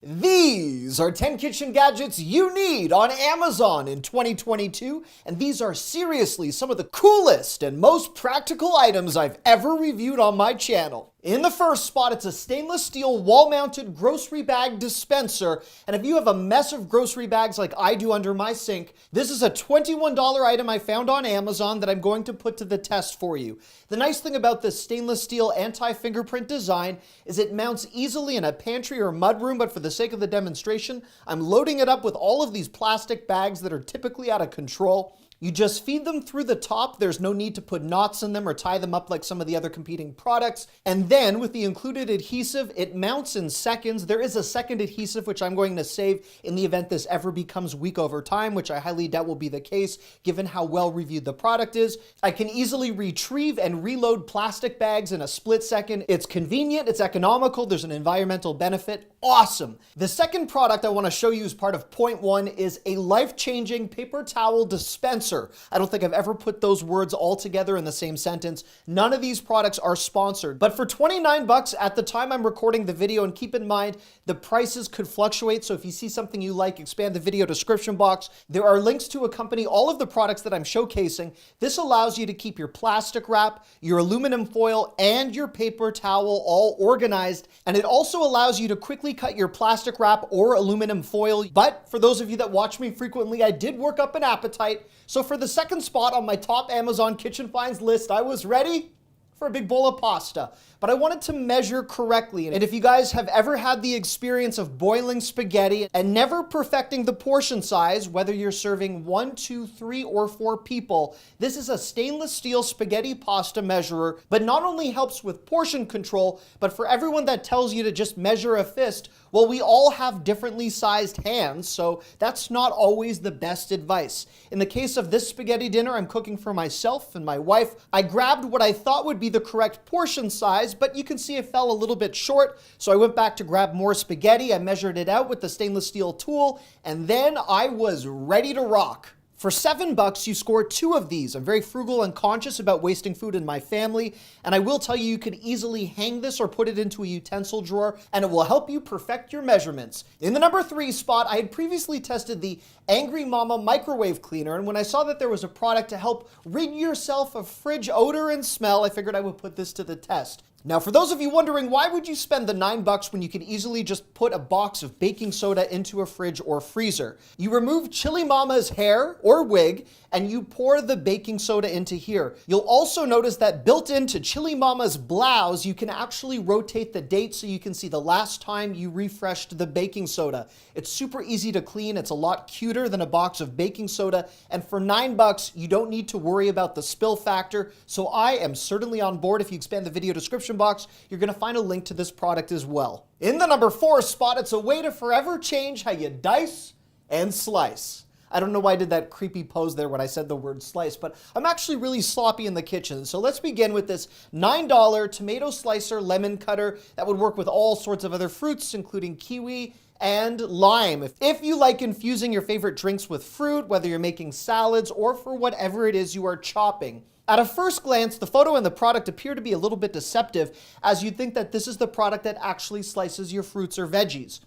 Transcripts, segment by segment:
These are 10 kitchen gadgets you need on Amazon in 2022, and these are seriously some of the coolest and most practical items I've ever reviewed on my channel. In the first spot, it's a stainless steel wall-mounted grocery bag dispenser, and if you have a mess of grocery bags like I do under my sink, this is a $21 item I found on Amazon that I'm going to put to the test for you. The nice thing about this stainless steel anti-fingerprint design is it mounts easily in a pantry or mudroom, but for the sake of the demonstration, I'm loading it up with all of these plastic bags that are typically out of control. You just feed them through the top. There's no need to put knots in them or tie them up like some of the other competing products. And then with the included adhesive, it mounts in seconds. There is a second adhesive, which I'm going to save in the event this ever becomes weak over time, which I highly doubt will be the case given how well reviewed the product is. I can easily retrieve and reload plastic bags in a split second. It's convenient, it's economical, there's an environmental benefit. Awesome. The second product I want to show you as part of point one is a life-changing paper towel dispenser. I don't think I've ever put those words all together in the same sentence. None of these products are sponsored, but for 29 bucks at the time I'm recording the video, and keep in mind the prices could fluctuate, so if you see something you like, expand the video description box. There are links to accompany all of the products that I'm showcasing. This allows you to keep your plastic wrap, your aluminum foil, and your paper towel all organized, and it also allows you to quickly cut your plastic wrap or aluminum foil. But for those of you that watch me frequently, I did work up an appetite. So for the second spot on my top Amazon kitchen finds list, I was ready for a big bowl of pasta. But I wanted to measure correctly. And if you guys have ever had the experience of boiling spaghetti and never perfecting the portion size, whether you're serving 1, 2, 3, or 4 people, this is a stainless steel spaghetti pasta measurer, but not only helps with portion control, but for everyone that tells you to just measure a fist, well, we all have differently sized hands, so that's not always the best advice. In the case of this spaghetti dinner I'm cooking for myself and my wife, I grabbed what I thought would be the correct portion size, but you can see it fell a little bit short, so I went back to grab more spaghetti. I measured it out with the stainless steel tool, and then I was ready to rock. For 7 bucks, you score 2 of these. I'm very frugal and conscious about wasting food in my family, and I will tell you, you could easily hang this or put it into a utensil drawer, and it will help you perfect your measurements. In the number 3 spot, I had previously tested the Angry Mama microwave cleaner, and when I saw that there was a product to help rid yourself of fridge odor and smell, I figured I would put this to the test. Now, for those of you wondering, why would you spend the 9 bucks when you could easily just put a box of baking soda into a fridge or freezer? You remove Chili Mama's hair or wig, and you pour the baking soda into here. You'll also notice that built into Chili Mama's blouse, you can actually rotate the date so you can see the last time you refreshed the baking soda. It's super easy to clean. It's a lot cuter than a box of baking soda. And for 9 bucks, you don't need to worry about the spill factor. So I am certainly on board. If you expand the video description box, you're going to find a link to this product as well. In the number 4 spot, it's a way to forever change how you dice and slice. I don't know why I did that creepy pose there when I said the word slice, but I'm actually really sloppy in the kitchen. So let's begin with this $9 tomato slicer lemon cutter that would work with all sorts of other fruits, including kiwi and lime. If you like infusing your favorite drinks with fruit, whether you're making salads or for whatever it is you are chopping. At a first glance, the photo and the product appear to be a little bit deceptive, as you'd think that this is the product that actually slices your fruits or veggies.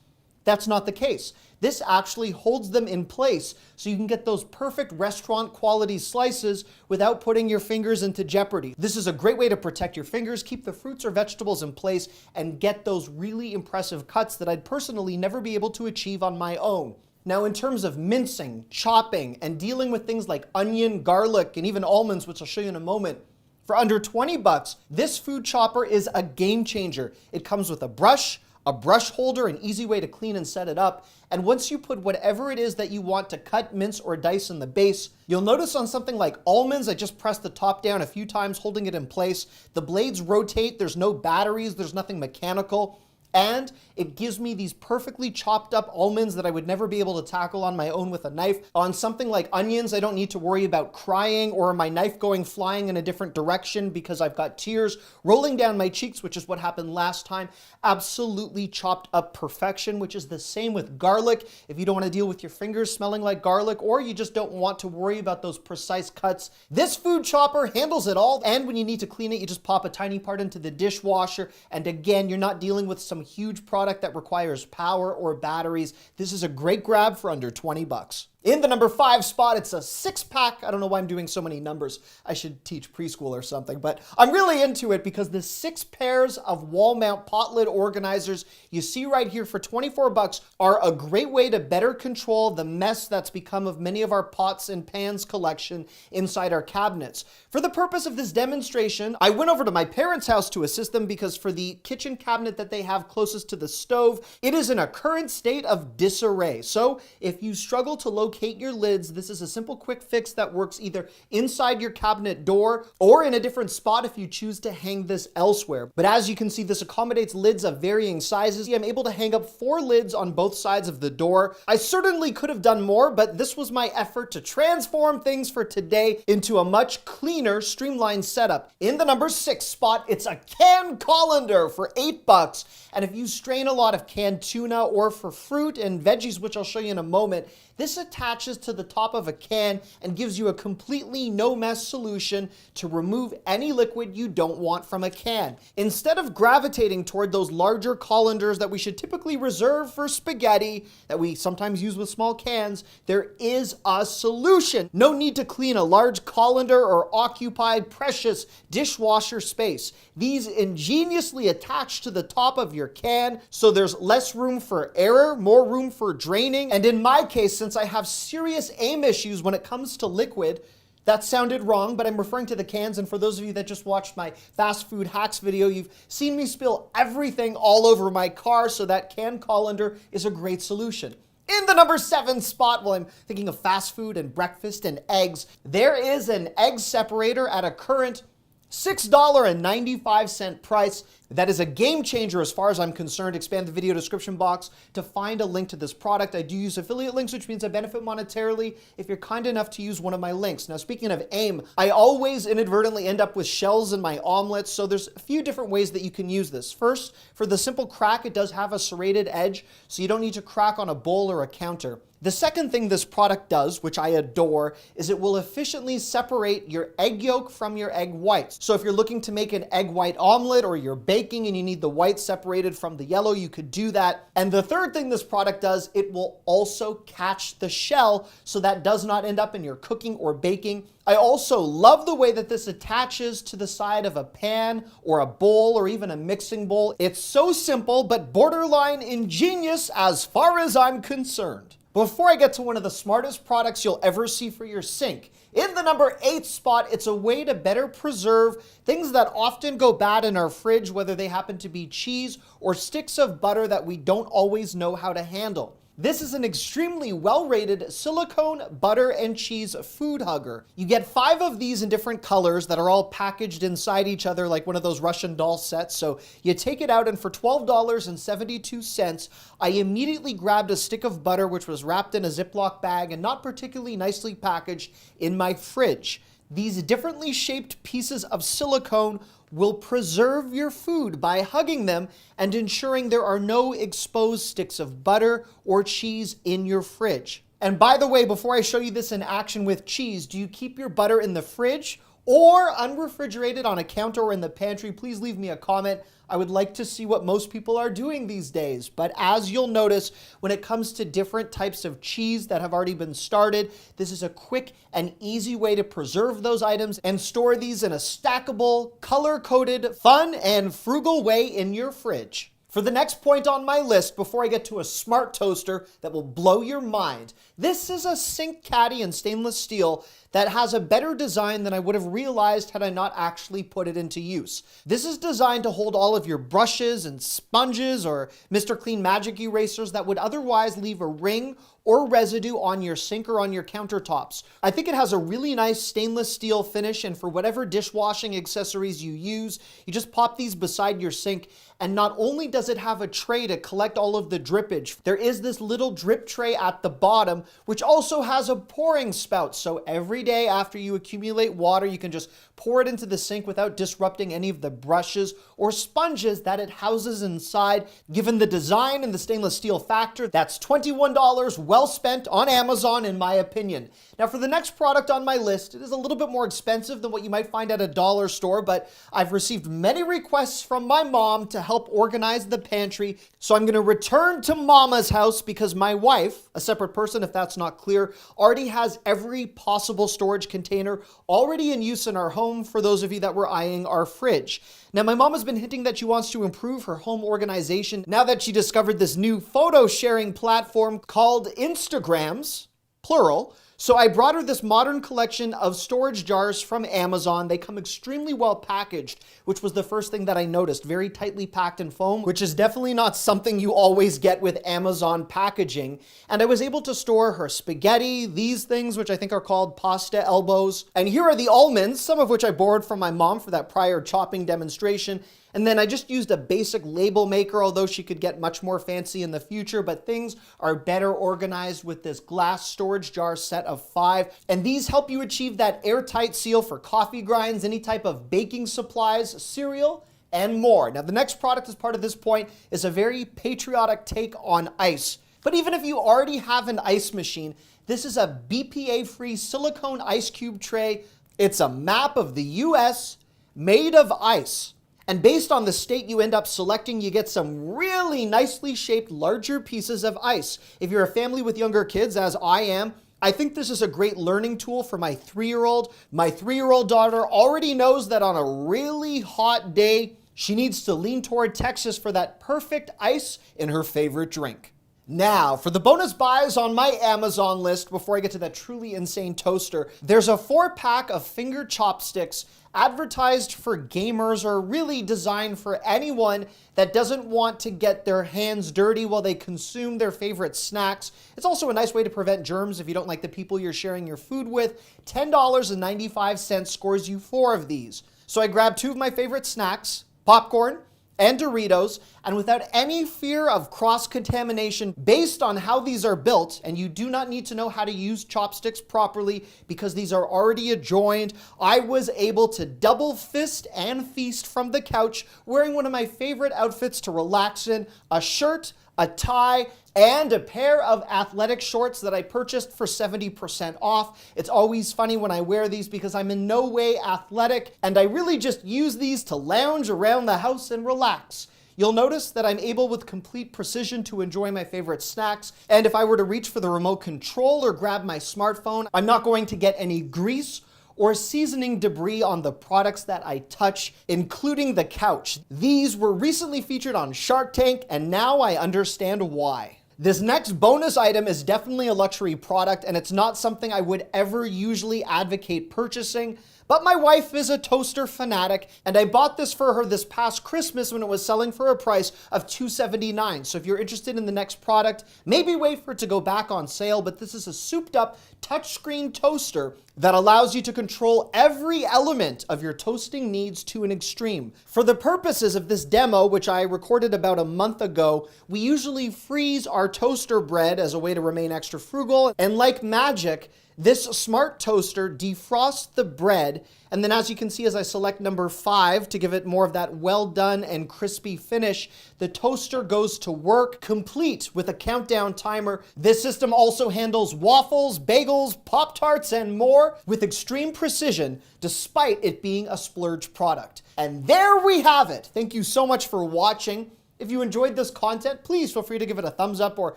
That's not the case. This actually holds them in place so you can get those perfect restaurant quality slices without putting your fingers into jeopardy. This is a great way to protect your fingers, keep the fruits or vegetables in place, and get those really impressive cuts that I'd personally never be able to achieve on my own. Now, in terms of mincing, chopping, and dealing with things like onion, garlic, and even almonds, which I'll show you in a moment, for under 20 bucks, this food chopper is a game changer. It comes with a brush holder, an easy way to clean and set it up. And once you put whatever it is that you want to cut, mince, or dice in the base, you'll notice on something like almonds, I just pressed the top down a few times, holding it in place. The blades rotate, there's no batteries, there's nothing mechanical. And it gives me these perfectly chopped up almonds that I would never be able to tackle on my own with a knife. On something like onions, I don't need to worry about crying or my knife going flying in a different direction because I've got tears rolling down my cheeks, which is what happened last time. Absolutely chopped up perfection, which is the same with garlic. If you don't want to deal with your fingers smelling like garlic, or you just don't want to worry about those precise cuts, this food chopper handles it all. And when you need to clean it, you just pop a tiny part into the dishwasher. And again, you're not dealing with some some huge product that requires power or batteries, this is a great grab for under 20 bucks. In the number 5 spot, it's a 6-pack. I don't know why I'm doing so many numbers. I should teach preschool or something, but I'm really into it because the 6 pairs of wall mount pot lid organizers you see right here for 24 bucks are a great way to better control the mess that's become of many of our pots and pans collection inside our cabinets. For the purpose of this demonstration, I went over to my parents' house to assist them because for the kitchen cabinet that they have closest to the stove, it is in a current state of disarray. So if you struggle to locate your lids, this is a simple quick fix that works either inside your cabinet door or in a different spot if you choose to hang this elsewhere. But as you can see, this accommodates lids of varying sizes. I'm able to hang up 4 lids on both sides of the door. I certainly could have done more, but this was my effort to transform things for today into a much cleaner, streamlined setup. In the number 6 spot, it's a can colander for 8 bucks. And if you strain a lot of canned tuna or for fruit and veggies, which I'll show you in a moment, this attaches to the top of a can and gives you a completely no-mess solution to remove any liquid you don't want from a can. Instead of gravitating toward those larger colanders that we should typically reserve for spaghetti that we sometimes use with small cans, there is a solution. No need to clean a large colander or occupy precious dishwasher space. These ingeniously attach to the top of your can, so there's less room for error, more room for draining, and in my case, since I have serious aim issues when it comes to liquid, that sounded wrong, but I'm referring to the cans, and for those of you that just watched my fast food hacks video, you've seen me spill everything all over my car, so that can colander is a great solution. In the number 7 spot, while I'm thinking of fast food and breakfast and eggs, there is an egg separator at a current $6.95 price. That is a game changer as far as I'm concerned. Expand the video description box to find a link to this product. I do use affiliate links, which means I benefit monetarily if you're kind enough to use one of my links. Now, speaking of aim, I always inadvertently end up with shells in my omelets, so there's a few different ways that you can use this. First, for the simple crack, it does have a serrated edge, so you don't need to crack on a bowl or a counter. The second thing this product does, which I adore, is it will efficiently separate your egg yolk from your egg whites. So if you're looking to make an egg white omelet or you're baking and you need the white separated from the yellow, you could do that. And the third thing this product does, it will also catch the shell so that does not end up in your cooking or baking. I also love the way that this attaches to the side of a pan or a bowl or even a mixing bowl. It's so simple, but borderline ingenious as far as I'm concerned. Before I get to one of the smartest products you'll ever see for your sink, in the number 8 spot, it's a way to better preserve things that often go bad in our fridge, whether they happen to be cheese or sticks of butter that we don't always know how to handle. This is an extremely well-rated silicone butter and cheese food hugger. You get 5 of these in different colors that are all packaged inside each other like one of those Russian doll sets. So you take it out, and for $12.72, I immediately grabbed a stick of butter which was wrapped in a Ziploc bag and not particularly nicely packaged in my fridge. These differently shaped pieces of silicone will preserve your food by hugging them and ensuring there are no exposed sticks of butter or cheese in your fridge. And by the way, before I show you this in action with cheese, do you keep your butter in the fridge or unrefrigerated on a counter or in the pantry? Please leave me a comment. I would like to see what most people are doing these days. But as you'll notice, when it comes to different types of cheese that have already been started, this is a quick and easy way to preserve those items and store these in a stackable, color-coded, fun, and frugal way in your fridge. For the next point on my list, before I get to a smart toaster that will blow your mind, this is a sink caddy in stainless steel that has a better design than I would have realized had I not actually put it into use. This is designed to hold all of your brushes and sponges or Mr. Clean Magic erasers that would otherwise leave a ring or residue on your sink or on your countertops. I think it has a really nice stainless steel finish, and for whatever dishwashing accessories you use, you just pop these beside your sink, and not only does it have a tray to collect all of the drippage, there is this little drip tray at the bottom, which also has a pouring spout, so every day after you accumulate water, you can just pour it into the sink without disrupting any of the brushes or sponges that it houses inside. Given the design and the stainless steel factor, that's $21 well spent on Amazon, in my opinion. Now, for the next product on my list, it is a little bit more expensive than what you might find at a dollar store, but I've received many requests from my mom to help organize the pantry. So I'm gonna return to Mama's house because my wife, a separate person if that's not clear, already has every possible storage container already in use in our home for those of you that were eyeing our fridge. Now, my mom has been hinting that she wants to improve her home organization now that she discovered this new photo sharing platform called Instagrams, plural. So I brought her this modern collection of storage jars from Amazon. They come extremely well packaged, which was the first thing that I noticed. Very tightly packed in foam, which is definitely not something you always get with Amazon packaging. And I was able to store her spaghetti, these things, which I think are called pasta elbows. And here are the almonds, some of which I borrowed from my mom for that prior chopping demonstration. And then I just used a basic label maker, although she could get much more fancy in the future, but things are better organized with this glass storage jar set of 5. And these help you achieve that airtight seal for coffee grinds, any type of baking supplies, cereal, and more. Now, the next product as part of this point is a very patriotic take on ice. But even if you already have an ice machine, this is a BPA-free silicone ice cube tray. It's a map of the US made of ice. And based on the state you end up selecting, you get some really nicely shaped larger pieces of ice. If you're a family with younger kids, as I am, I think this is a great learning tool for my 3-year-old. My 3-year-old daughter already knows that on a really hot day, she needs to lean toward Texas for that perfect ice in her favorite drink. Now, for the bonus buys on my Amazon list, before I get to that truly insane toaster, there's a 4-pack of finger chopsticks advertised for gamers, or really designed for anyone that doesn't want to get their hands dirty while they consume their favorite snacks. It's also a nice way to prevent germs if you don't like the people you're sharing your food with. $10.95 scores you 4 of these. So I grabbed 2 of my favorite snacks, popcorn and Doritos, and without any fear of cross-contamination based on how these are built, and you do not need to know how to use chopsticks properly because these are already adjoined, I was able to double fist and feast from the couch wearing one of my favorite outfits to relax in, a shirt, a tie, and a pair of athletic shorts that I purchased for 70% off. It's always funny when I wear these because I'm in no way athletic, and I really just use these to lounge around the house and relax. You'll notice that I'm able with complete precision to enjoy my favorite snacks, and if I were to reach for the remote control or grab my smartphone, I'm not going to get any grease or seasoning debris on the products that I touch, including the couch. These were recently featured on Shark Tank, and now I understand why. This next bonus item is definitely a luxury product, and it's not something I would ever usually advocate purchasing, but my wife is a toaster fanatic, and I bought this for her this past Christmas when it was selling for a price of $2.79. So if you're interested in the next product, maybe wait for it to go back on sale, but this is a souped up touchscreen toaster that allows you to control every element of your toasting needs to an extreme. For the purposes of this demo, which I recorded about a month ago, we usually freeze our toaster bread as a way to remain extra frugal, and like magic, this smart toaster defrosts the bread, and then as you can see as I select number 5 to give it more of that well done and crispy finish, the toaster goes to work, complete with a countdown timer. This system also handles waffles, bagels, Pop-Tarts, and more with extreme precision, despite it being a splurge product. And there we have it. Thank you so much for watching. If you enjoyed this content, please feel free to give it a thumbs up or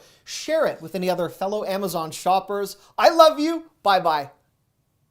share it with any other fellow Amazon shoppers. I love you. Bye-bye.